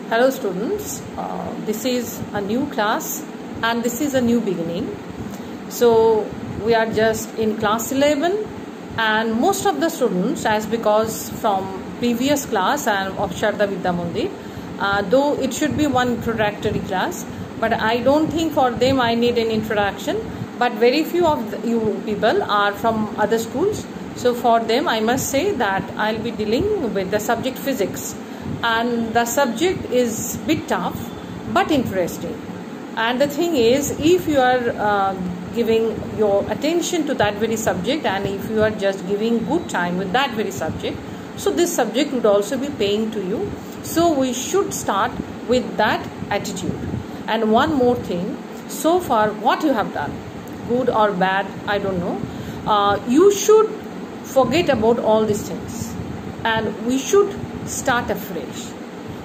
Hello students, this is a new class and this is a new beginning. So we are just in class 11 and most of the students, as because from previous class I am of Sharda Vidya Mandir, though it should be one introductory class, but I don't think for them I need an introduction, but very few of you people are from other schools. So for them I must say that I'll be dealing with the subject physics, and the subject is bit tough but interesting. And the thing is, if you are giving your attention to that very subject and if you are just giving good time with that very subject, so this subject would also be paying to you. So we should start with that attitude. And one more thing, so far what you have done, good or bad, I don't know, you should forget about all these things and we should start afresh.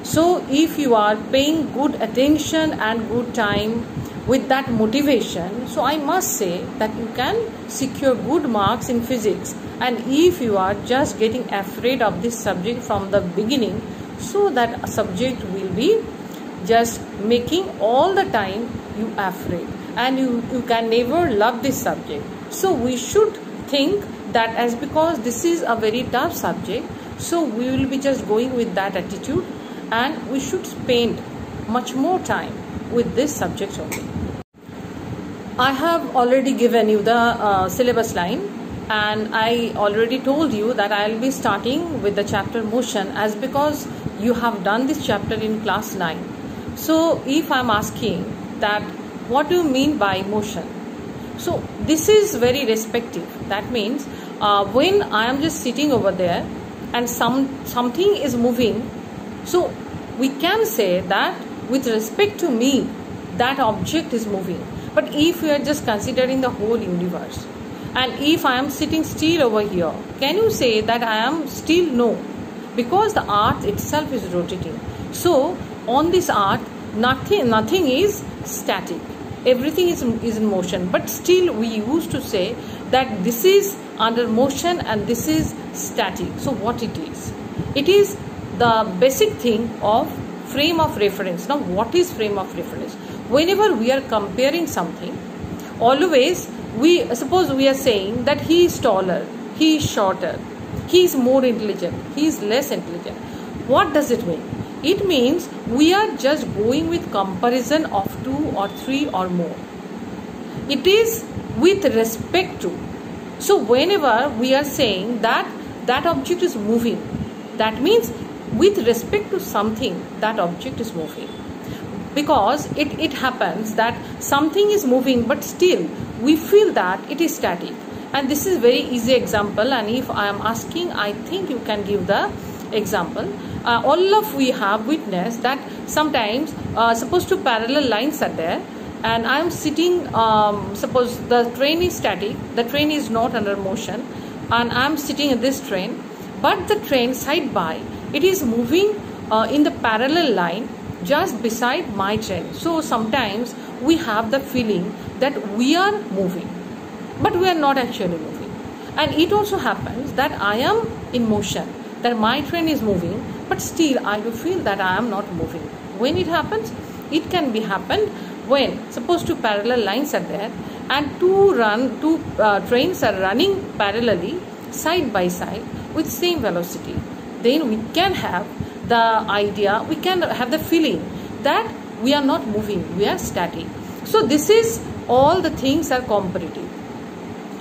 So if you are paying good attention and good time with that motivation, so I must say that you can secure good marks in physics. And if you are just getting afraid of this subject from the beginning, so that subject will be just making all the time you afraid and you can never love this subject. So we should think that as because this is a very tough subject, so we will be just going with that attitude and we should spend much more time with this subject only. I have already given you the syllabus line, and I already told you that I will be starting with the chapter motion, as because you have done this chapter in class 9. So if I am asking that what do you mean by motion, so this is very respective. That means when I am just sitting over there and something is moving, so we can say that with respect to me that object is moving. But if we are just considering the whole universe, and if I am sitting still over here, can you say that I am still? No, because the earth itself is rotating. So on this earth nothing is static, everything is in motion, but still we used to say that this is under motion and this is static. So what it is? It is the basic thing of frame of reference. Now what is frame of reference? Whenever we are comparing something, always suppose we are saying that he is taller, he is shorter, he is more intelligent, he is less intelligent. What does it mean? It means we are just going with comparison of 2 or 3 or more. It is with respect to. So whenever we are saying that that object is moving, that means with respect to something that object is moving. Because it happens that something is moving but still we feel that it is static. And this is very easy example, and if I am asking, I think you can give the example. All of we have witnessed that sometimes suppose two parallel lines are there and I am sitting, suppose the train is static, the train is not under motion, and I am sitting in this train, but the train side by, it is moving in the parallel line just beside my train. So sometimes we have the feeling that we are moving, but we are not actually moving. And it also happens that I am in motion, that my train is moving, but still I do feel that I am not moving. When it happens, it can be happened when suppose two parallel lines are there and two trains are running parallelly side by side with same velocity. Then we can have the idea, we can have the feeling that we are not moving, we are static. So this is all the things are comparative,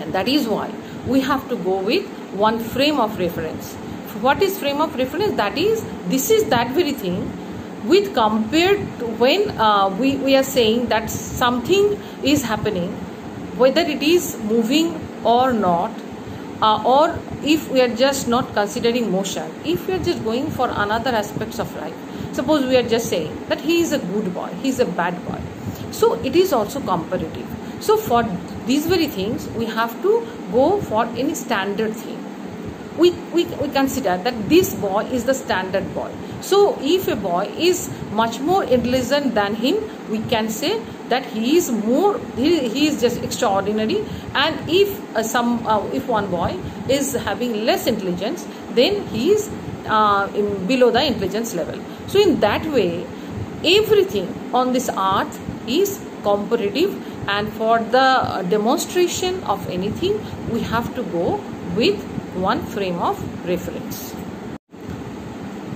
and that is why we have to go with one frame of reference. What is frame of reference? That is, this is that very thing with compared to when we are saying that something is happening, whether it is moving or not, or if we are just not considering motion, if we are just going for another aspects of life, suppose we are just saying that he is a good boy, he is a bad boy, so it is also comparative. So for these very things we have to go for any standard thing. We consider that this boy is the standard boy. So if a boy is much more intelligent than him, we can say that he is just extraordinary. And if if one boy is having less intelligence, then he is below the intelligence level. So in that way, everything on this earth is comparative, and for the demonstration of anything we have to go with one frame of reference.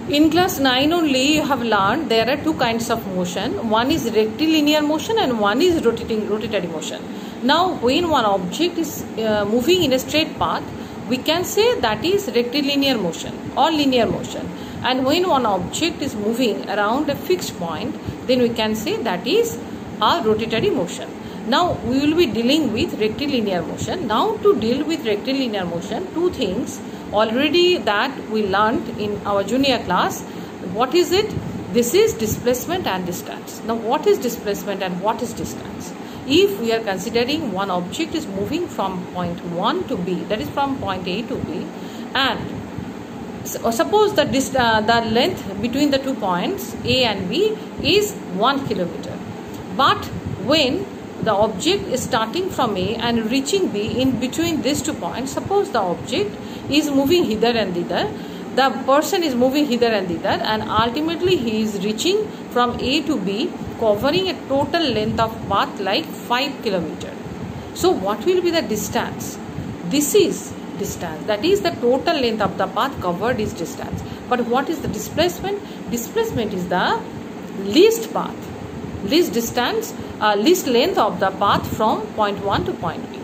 In class 9 only you have learned there are two kinds of motion. One is rectilinear motion and one is rotatory motion. Now when one object is moving in a straight path, we can say that is rectilinear motion or linear motion, and when one object is moving around a fixed point, then we can say that is a rotatory motion. Now we will be dealing with rectilinear motion. Now to deal with rectilinear motion, two things already that we learned in our junior class. What is it? This is displacement and distance. Now what is displacement and what is distance? If we are considering one object is moving from point 1 to B, that is from point A to B, and suppose that the length between the 2 points A and B is 1 kilometer, but when the object is starting from A and reaching B, in between these 2 points, suppose the object is moving hither and thither, the person is moving hither and thither, and ultimately he is reaching from A to B, covering a total length of path like 5 kilometer. So what will be the distance? This is distance, that is the total length of the path covered is distance. But what is the displacement? Displacement is the least path, least distance, least length of the path from point 1 to point B.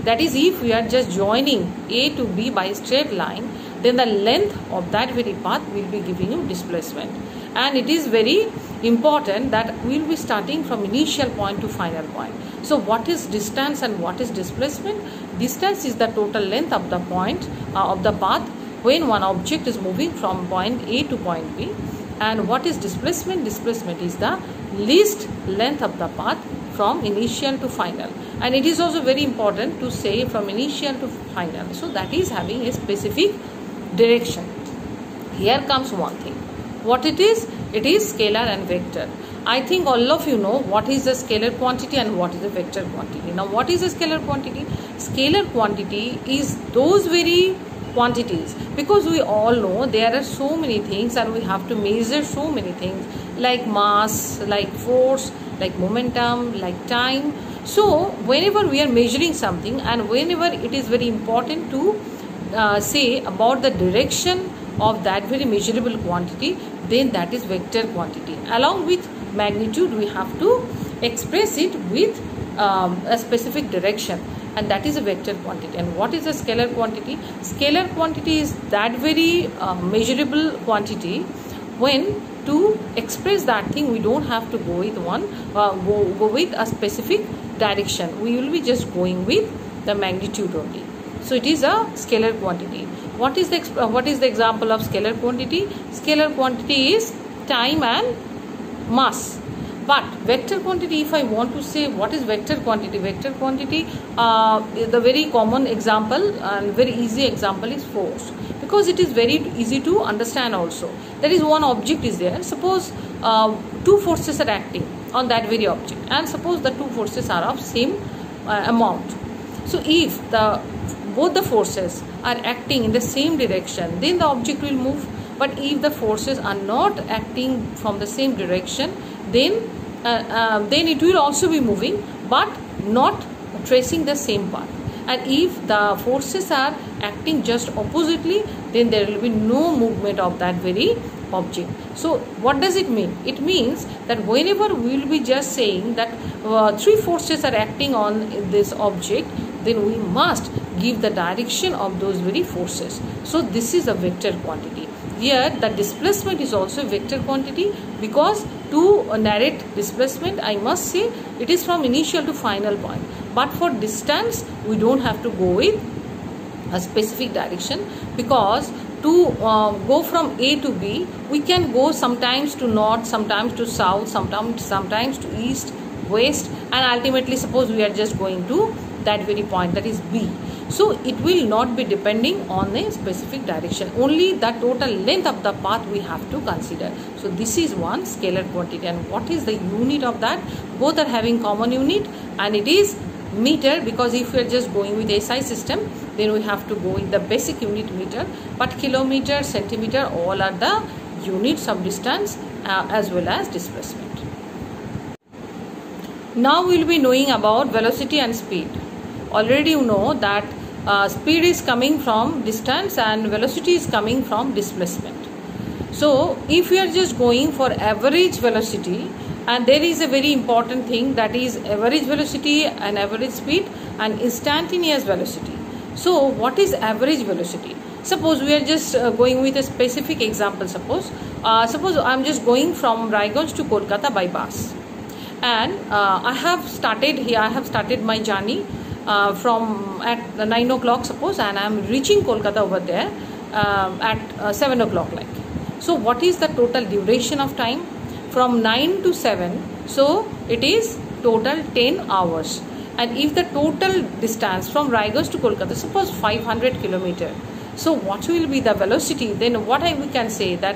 That is, if we are just joining A to B by a straight line, then the length of that very path will be giving you displacement. And it is very important that we will be starting from initial point to final point. So what is distance and what is displacement? Distance is the total length of the point of the path when one object is moving from point A to point B. And what is displacement? Displacement is the least length of the path from initial to final. And it is also very important to say from initial to final. So that is having a specific direction. Here comes one thing. What it is? It is scalar and vector. I think all of you know what is the scalar quantity and what is the vector quantity. Now what is a scalar quantity? Scalar quantity is those very quantities, because we all know there are so many things and we have to measure so many things like mass, like force, like momentum, like time. So whenever we are measuring something and whenever it is very important to say about the direction of that very measurable quantity, then that is vector quantity. Along with magnitude, we have to express it with a specific direction, and that is a vector quantity. And what is a scalar quantity? Scalar quantity is that very measurable quantity when to express that thing we don't have to go with one go with a specific direction. We will be just going with the magnitude only. So it is a scalar quantity. What is the example of scalar quantity? Scalar quantity is time and mass. But vector quantity, if I want to say what is vector quantity, the very common example and very easy example is force, because it is very easy to understand also. There is one object is there. Suppose two forces are acting on that very object, and suppose the two forces are of same amount. So if both the forces are acting in the same direction, then the object will move. But if the forces are not acting from the same direction, then it will also be moving but not tracing the same path. And if the forces are acting just oppositely, then there will be no movement of that very object. So what does it mean? It means that whenever we will be just saying that three forces are acting on this object, then we must give the direction of those very forces. So this is a vector quantity. Here the displacement is also a vector quantity, because to narrate displacement I must say it is from initial to final point. But for distance we don't have to go with a specific direction, because to go from A to B we can go sometimes to north, sometimes to south, sometimes to east, west, and ultimately suppose we are just going to that very point, that is B. So it will not be depending on a specific direction, only the total length of the path we have to consider. So this is one scalar quantity. And what is the unit of that? Both are having common unit, and it is meter, because if we are just going with SI system, then we have to go with the basic unit meter, but kilometer, centimeter, all are the units of distance as well as displacement. Now we will be knowing about velocity and speed. Already you know that speed is coming from distance and velocity is coming from displacement. So if we are just going for average velocity, and there is a very important thing, that is average velocity and average speed and instantaneous velocity. So what is average velocity? Suppose we are just going with a specific example. Suppose I am just going from Raiganj to Kolkata by bus, and I have started here. I have started my journey from at 9 o'clock suppose, and I am reaching Kolkata over there at 7 o'clock like. So what is the total duration of time? From 9 to 7, so it is total 10 hours. And if the total distance from Raiganj to Kolkata, suppose 500 kilometer, so what will be the velocity? Then what we can say that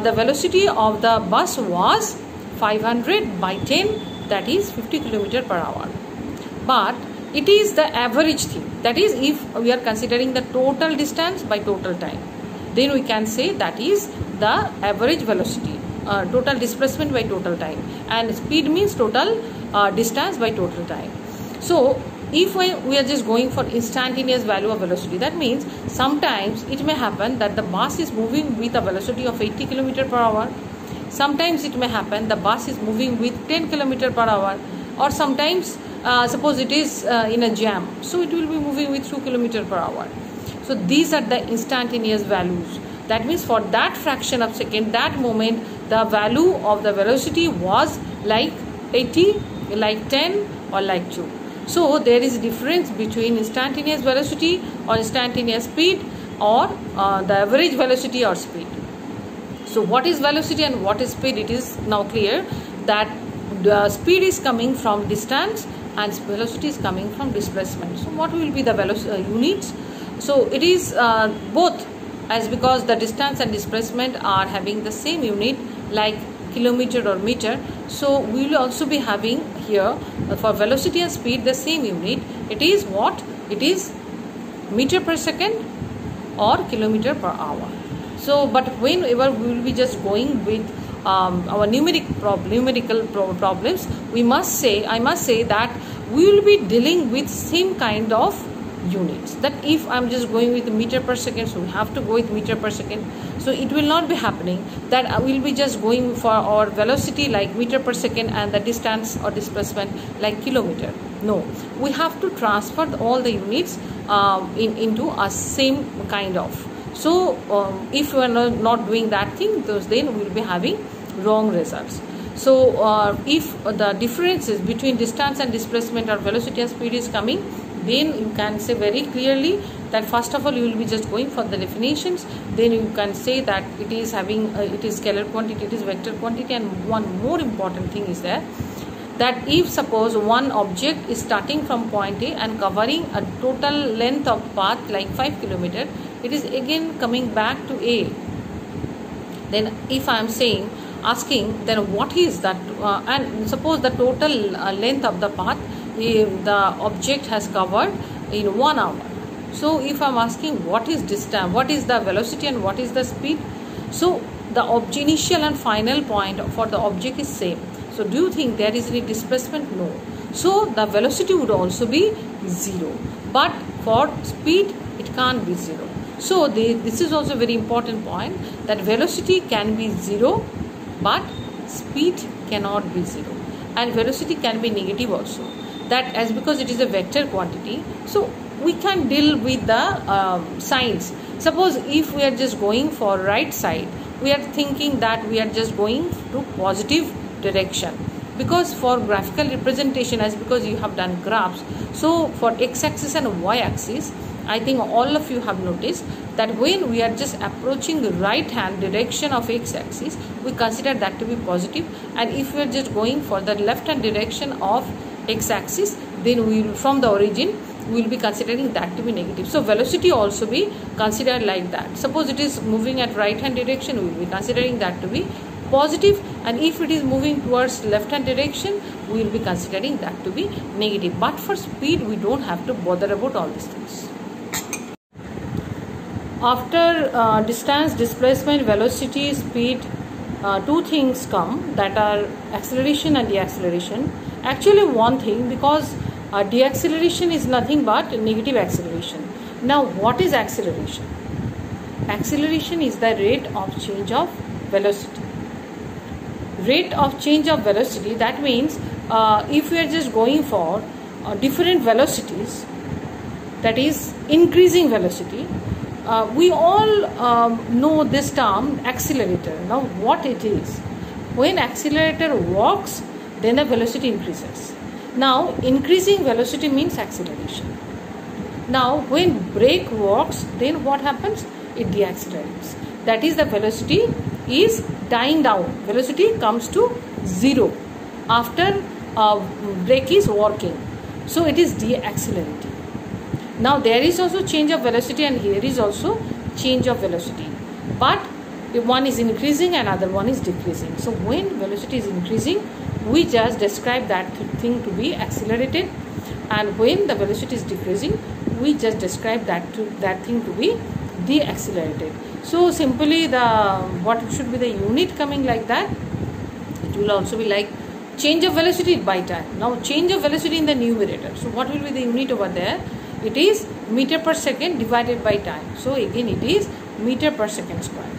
the velocity of the bus was 500 by 10, that is 50 kilometer per hour. But it is the average thing, that is if we are considering the total distance by total time, then we can say that is the average velocity. Total displacement by total time, and speed means total distance by total time. So if we are just going for instantaneous value of velocity, that means sometimes it may happen that the bus is moving with a velocity of 80 km per hour. Sometimes it may happen the bus is moving with 10 km per hour, or sometimes suppose it is in a jam, so it will be moving with 2 km per hour. So these are the instantaneous values. That means for that fraction of second, that moment, the value of the velocity was like 80, like 10, or like 2. So there is a difference between instantaneous velocity or instantaneous speed, or the average velocity or speed. So what is velocity and what is speed? It is now clear that the speed is coming from distance and velocity is coming from displacement. So what will be the units? So it is both, as because the distance and displacement are having the same unit like kilometer or meter. So we will also be having here for velocity and speed the same unit. It is what? It is meter per second or kilometer per hour. So but whenever we will be just going with our numerical problems, I must say that we will be dealing with same kind of units. That if I am just going with meter per second, so we have to go with meter per second. So it will not be happening that I will be just going for our velocity like meter per second and the distance or displacement like kilometer. No, we have to transfer all the units into a same kind of. So if we are not doing that thing, then we will be having wrong results. So if the differences between distance and displacement or velocity and speed is coming, then you can say very clearly that first of all you will be just going for the definitions. Then you can say that it is having it is scalar quantity, it is vector quantity, and one more important thing is there, that if suppose one object is starting from point A and covering a total length of path like 5 km, it is again coming back to A. Then if I am asking then what is that, and suppose the total length of the path the object has covered in 1 hour. So if I am asking what is distance, what is the velocity and what is the speed, so the initial and final point for the object is same. So do you think there is any displacement? No. So the velocity would also be 0, but for speed it can't be 0. So this is also a very important point, that velocity can be 0 but speed cannot be 0, and velocity can be negative also. That as because it is a vector quantity, so we can deal with the signs. Suppose if we are just going for right side, we are thinking that we are just going to positive direction, because for graphical representation, as because you have done graphs, so for x-axis and y-axis, I think all of you have noticed that when we are just approaching the right hand direction of x-axis, we consider that to be positive, and if we are just going for the left hand direction of x-axis, then we will, from the origin, we will be considering that to be negative. So velocity also be considered like that. Suppose it is moving at right hand direction, we will be considering that to be positive, and if it is moving towards left hand direction, we will be considering that to be negative. But for speed, we don't have to bother about all these things. After distance, displacement, velocity, speed, two things come, that are acceleration and deceleration. Actually one thing, because deceleration is nothing but negative acceleration. Now what is acceleration? Acceleration is the rate of change of velocity. Rate of change of velocity, that means if we are just going for different velocities, that is increasing velocity, we all know this term accelerator. Now what it is? When accelerator walks, then the velocity increases. Now increasing velocity means acceleration. Now when brake walks, then what happens? It deaccelerates. That is, the velocity is dying down. Velocity comes to zero after brake is working. So it is deaccelerating. Now there is also change of velocity, and here is also change of velocity, but one is increasing and other one is decreasing. So when velocity is increasing, we just describe that thing to be accelerated, and when the velocity is decreasing, we just describe that thing to be deaccelerated. So simply what should be the unit coming like that? It will also be like change of velocity by time. Now change of velocity in the numerator. So what will be the unit over there? It is meter per second divided by time. So again it is meter per second square.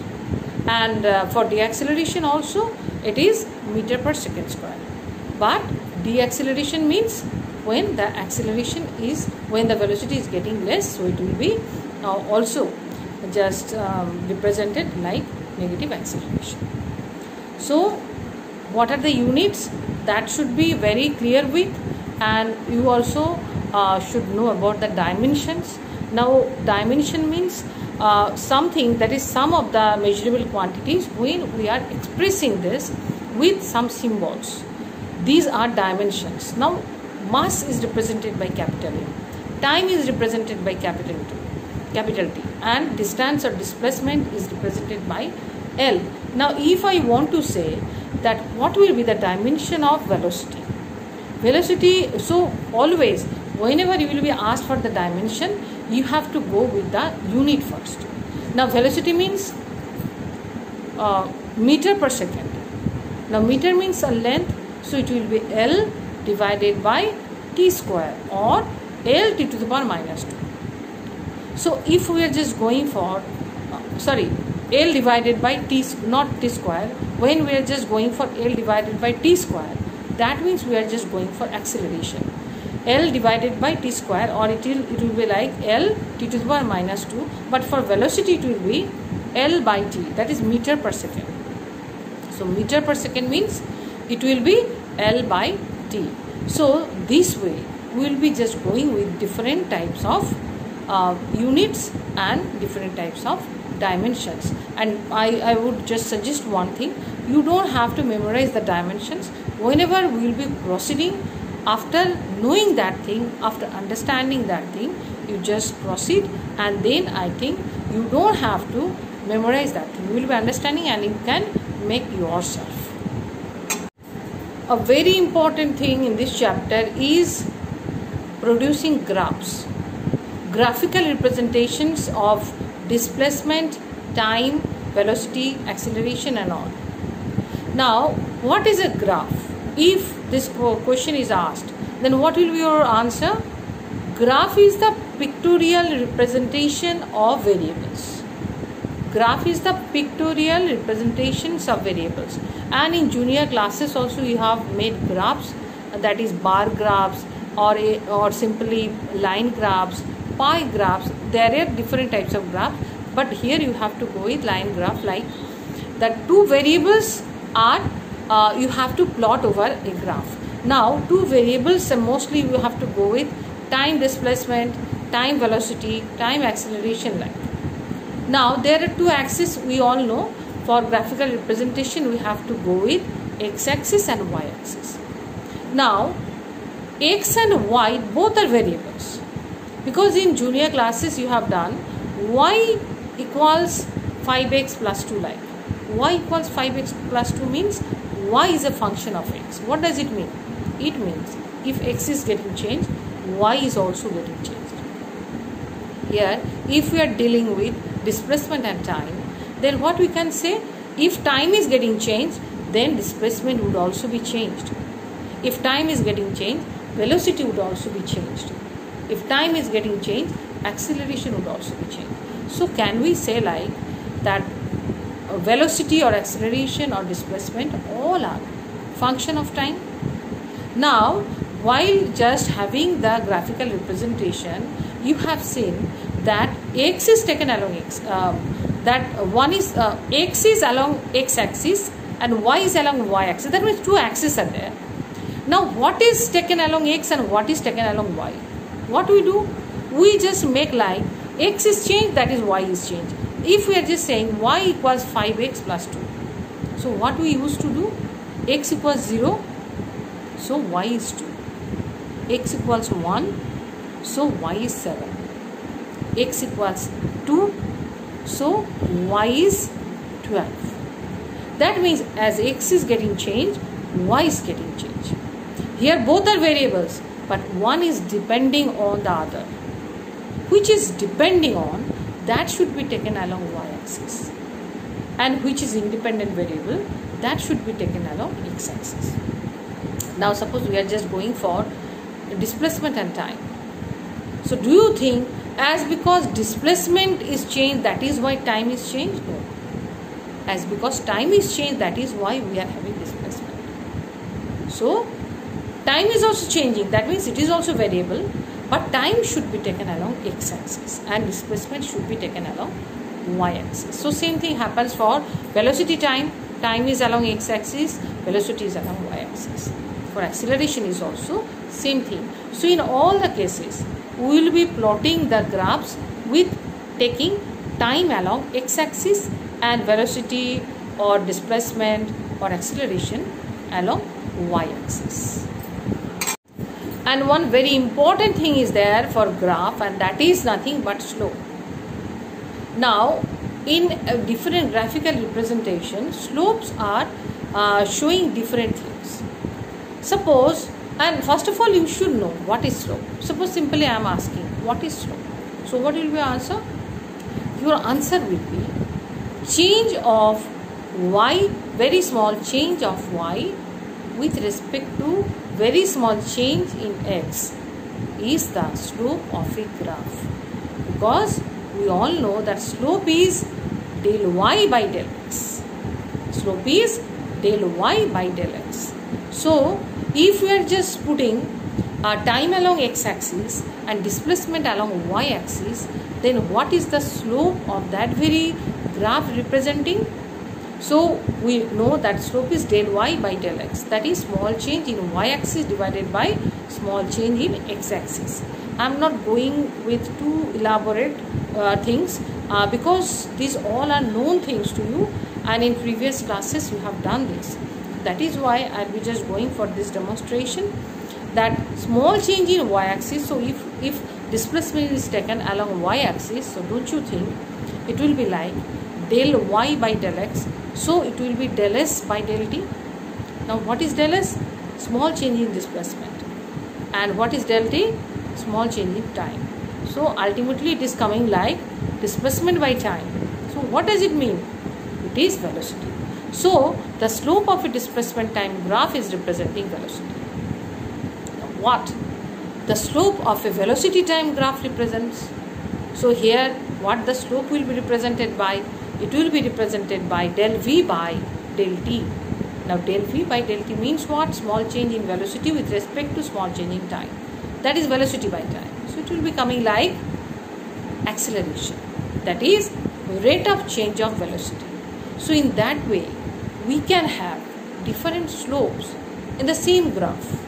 And for deacceleration also it is meter per second square. But deacceleration means when the acceleration is, when the velocity is getting less, so it will be also just represented like negative acceleration. So what are the units? That should be very clear with, and you also should know about the dimensions. Now dimension means something that is sum of the measurable quantities when we are expressing this with some symbols. These are dimensions. Now mass is represented by capital M, time is represented by capital T, and distance or displacement is represented by L. Now if I want to say that what will be the dimension of velocity? Velocity, so always whenever you will be asked for the dimension, you have to go with the unit first. Now velocity means meter per second. Now meter means a length, so it will be L divided by T square, or L T to the power minus 2. So if we are just going for L divided by T, not T square, when we are just going for L divided by T square, that means we are just going for acceleration. L divided by T square, or it will be like L T to the power minus 2, but for velocity it will be L by T, that is meter per second. So meter per second means it will be L by T. So this way we will be just going with different types of units and different types of dimensions. And I would just suggest one thing: you don't have to memorize the dimensions. Whenever we will be proceeding, after knowing that thing, after understanding that thing, you just proceed, and then I think you don't have to memorize that thing. You will be understanding and you can make yourself. A very important thing in this chapter is producing graphs, graphical representations of displacement, time, velocity, acceleration and all. Now what is a graph? If this question is asked, then what will be your answer? Graph is the pictorial representation of variables. Graph is the pictorial representations of variables. And in junior classes also you have made graphs, that is bar graphs or simply line graphs, pie graphs. There are different types of graphs, but here you have to go with line graph, like the two variables are you have to plot over a graph. Now two variables, mostly you have to go with time displacement, time velocity, time acceleration length. Now there are two axes, we all know. For graphical representation we have to go with x-axis and y-axis. Now x and y both are variables, because in junior classes you have done y equals 5x plus 2 like. y equals 5x plus 2 means y is a function of x. What does it mean? It means if x is getting changed, y is also getting changed. Here, if we are dealing with displacement and time, then what we can say, if time is getting changed, then displacement would also be changed. If time is getting changed, velocity would also be changed. If time is getting changed, acceleration would also be changed. So can we say like that velocity or acceleration or displacement all are function of time? Now, while just having the graphical representation, you have seen that x is taken along x. X is along x-axis and y is along y-axis. That means two axes are there. Now, what is taken along x and what is taken along y? What we do? We just make like x is changed, that is y is changed. If we are just saying y equals 5x plus 2. So, what we used to do? X equals 0. So, y is 2. X equals 1. So, y is 7. X equals 2. So, y is 12. That means as x is getting changed, y is getting changed. Here both are variables, but one is depending on the other. Which is depending on, that should be taken along y-axis. And which is independent variable, that should be taken along x-axis. Now suppose we are just going for displacement and time. So do you think as because displacement is changed, that is why time is changed? No. As because time is changed, that is why we are having displacement. So time is also changing, that means it is also variable, but time should be taken along x-axis and displacement should be taken along y-axis. So same thing happens for velocity time. Time is along x-axis, velocity is along y-axis. For acceleration is also same thing. So in all the cases, we will be plotting the graphs with taking time along x-axis and velocity or displacement or acceleration along y-axis. And one very important thing is there for graph, and that is nothing but slope. Now, in a different graphical representation, slopes are showing different things. Suppose, and first of all, you should know what is slope. Suppose simply I am asking, what is slope? So, what will be your answer? Your answer will be change of y, very small change of y with respect to very small change in x is the slope of a graph. Because we all know that slope is del y by del x. Slope is del y by del x. So, if we are just putting time along x-axis and displacement along y-axis, then what is the slope of that very graph representing? So, we know that slope is del y by del x. That is small change in y-axis divided by small change in x-axis. I am not going with too elaborate things because these all are known things to you, and in previous classes you have done this. That is why I will be just going for this demonstration, that small change in y-axis. So, if displacement is taken along y-axis, so don't you think it will be like del y by del x, so it will be del s by del t. Now what is del s? Small change in displacement. And what is del t? Small change in time. So ultimately it is coming like displacement by time. So what does it mean? It is velocity. So the slope of a displacement time graph is representing velocity. Now what? The slope of a velocity time graph represents. So here what the slope will be represented by? It will be represented by del v by del t. Now del v by del t means what? Small change in velocity with respect to small change in time. That is velocity by time. So it will be coming like acceleration. That is rate of change of velocity. So in that way we can have different slopes in the same graph.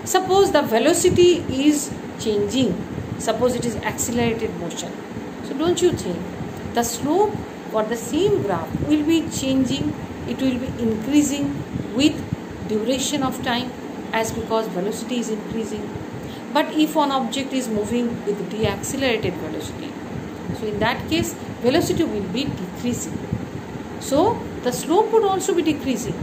Suppose the velocity is changing. Suppose it is accelerated motion. So don't you think the slope for the same graph will be changing, it will be increasing with duration of time, as because velocity is increasing. But if one object is moving with deaccelerated velocity, so in that case velocity will be decreasing. So the slope would also be decreasing.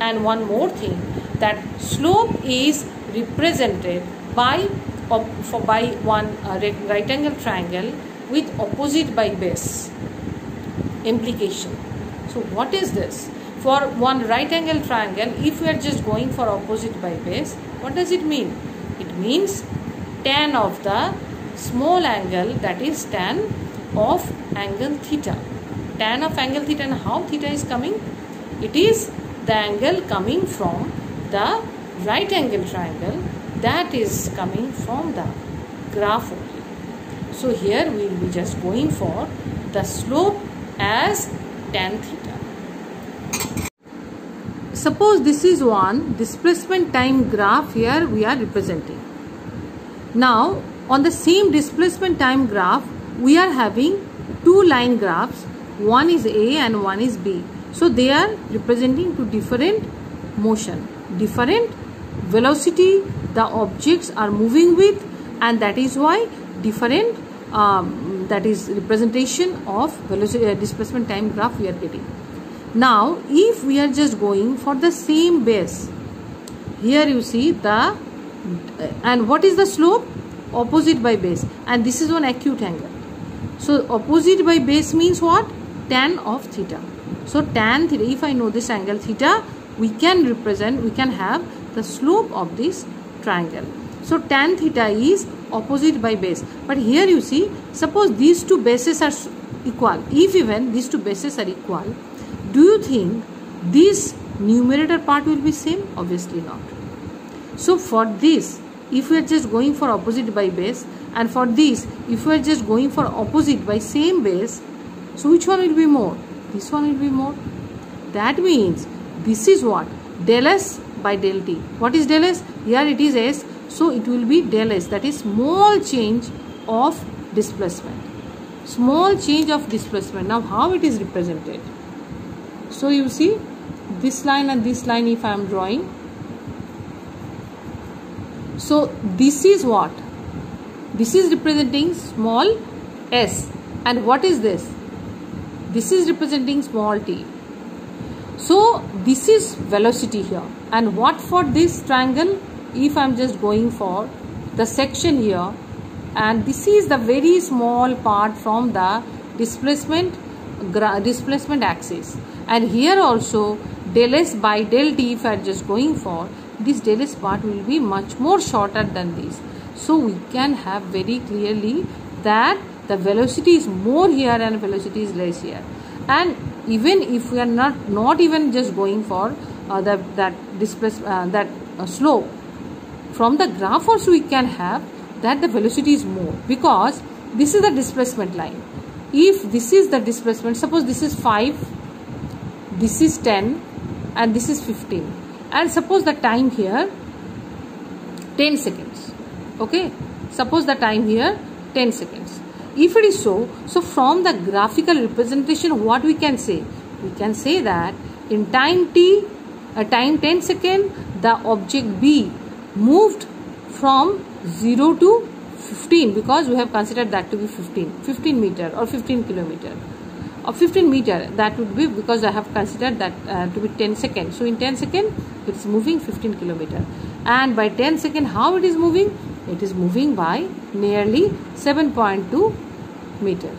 And one more thing, that slope is represented by one right angle triangle with opposite by base. Implication. So what is this? For one right angle triangle, if we are just going for opposite by base, what does it mean? It means tan of the small angle, that is tan of angle theta. Tan of angle theta, and how theta is coming? It is the angle coming from the right angle triangle, that is coming from the graph only. So here we will be just going for the slope as tan theta. Suppose this is one displacement time graph here we are representing. Now on the same displacement time graph we are having two line graphs, one is A and one is B. So they are representing two different motion, different velocity the objects are moving with, and that is why different that is representation of velocity displacement time graph we are getting. Now if we are just going for the same base, here you see the and what is the slope? Opposite by base, and this is one acute angle. So opposite by base means what? Tan of theta. So tan theta, if I know this angle theta, we can represent, we can have the slope of this triangle. So tan theta is opposite by base. But here you see, suppose these two bases are equal. If even these two bases are equal, do you think this numerator part will be same? Obviously not. So for this, if we are just going for opposite by base, and for this, if we are just going for opposite by same base, so which one will be more? This one will be more. That means this is what? Del S by del T. What is del S? Here it is S. So it will be del S, that is small change of displacement. Small change of displacement. Now how it is represented? So you see this line and this line if I am drawing. So this is what? This is representing small s, and what is this? This is representing small t. So this is velocity here, and what for this triangle? If I am just going for the section here, and this is the very small part from the displacement axis, and here also del S by del T, if I am just going for this, del S part will be much more shorter than this. So we can have very clearly that the velocity is more here and velocity is less here. And even if we are not even just going for that slope, from the graph also we can have that the velocity is more, because this is the displacement line. If this is the displacement, suppose this is 5, this is 10 and this is 15, and suppose the time here 10 seconds. Okay, suppose the time here 10 seconds. If it is so from the graphical representation, what we can say? We can say that in time t, time 10 second, the object B moved from 0 to 15, because we have considered that to be 15 meter or 15 kilometer or 15 meter. That would be because I have considered that to be 10 seconds. So in 10 seconds, it is moving 15 kilometer. And by 10 seconds, how it is moving? It is moving by nearly 7.2 meter.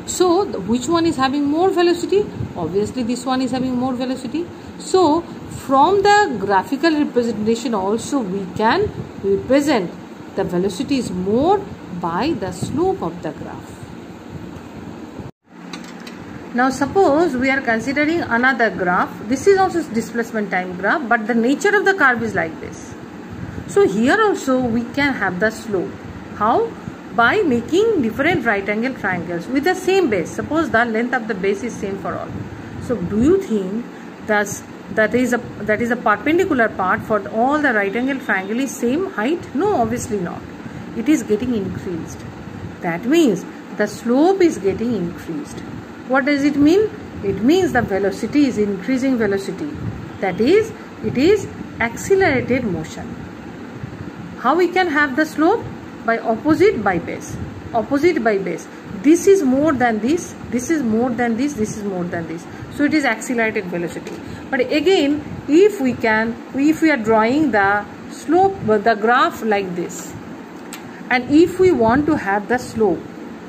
So which one is having more velocity? Obviously this one is having more velocity. So from the graphical representation also we can represent the velocity is more by the slope of the graph. Now suppose we are considering another graph. This is also displacement time graph, but the nature of the curve is like this. So here also we can have the slope. How? By making different right angle triangles with the same base. Suppose the length of the base is same for all. So do you think that is a perpendicular part for all the right angle triangle is same height? No, obviously not. It is getting increased. That means the slope is getting increased. What does it mean? It means the velocity is increasing velocity. That is, it is accelerated motion. How we can have the slope? By opposite by base. Opposite by base. this is more than this, this is more than this, this is more than this. So it is accelerated velocity. But again, if we are drawing the slope, the graph like this, and if we want to have the slope,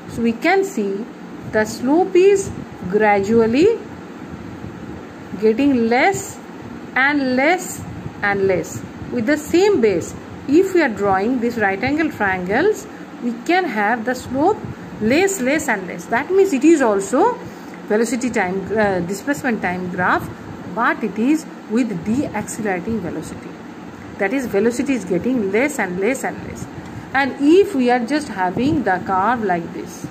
so we can see the slope is gradually getting less and less and less with the same base. If we are drawing these right angle triangles, we can have the slope less, less and less. That means it is also velocity time, displacement time graph, but it is with deaccelerating velocity. That is, velocity is getting less and less and less. And if we are just having the curve like this,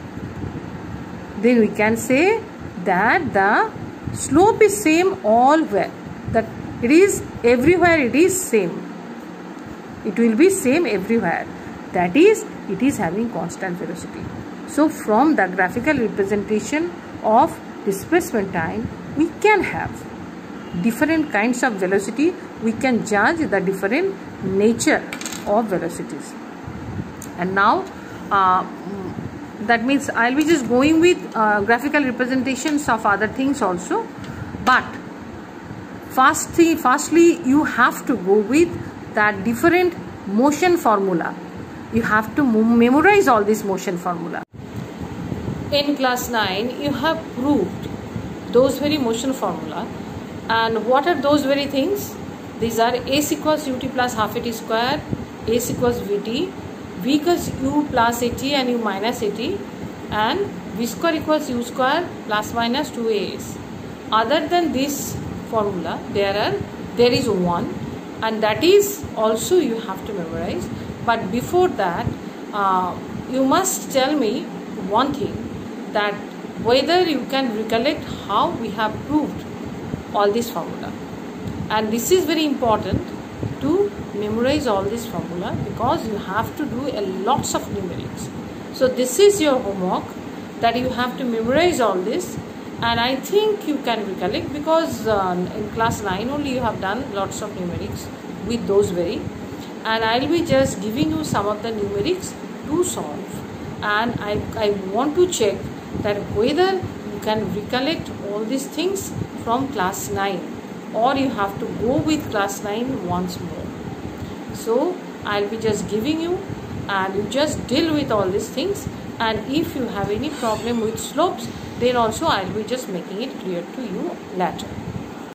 then we can say that the slope is same all where, that it is everywhere, it is same. It will be same everywhere. That is, it is having constant velocity. So from the graphical representation of displacement time, we can have different kinds of velocity. We can judge the different nature of velocities. And now that means I'll be just going with graphical representations of other things also. But firstly you have to go with that different motion formula. You have to memorize all this motion formula. In class 9, you have proved those very motion formula. And what are those very things? These are S equals ut plus half at square, S equals vt, v equals u plus at and u minus at, and v square equals u square plus minus 2as. Other than this formula, there is one, and that is also you have to memorize. But before that, you must tell me one thing, that whether you can recollect how we have proved all this formula. And this is very important to memorize all this formula, because you have to do a lots of numerics. So this is your homework, that you have to memorize all this. And I think you can recollect, because in class 9 only you have done lots of numerics with those very. And I will be just giving you some of the numerics to solve. And I want to check that whether you can recollect all these things from class 9, or you have to go with class 9 once more. So I'll be just giving you, and you just deal with all these things. And if you have any problem with slopes, then also I'll be just making it clear to you later.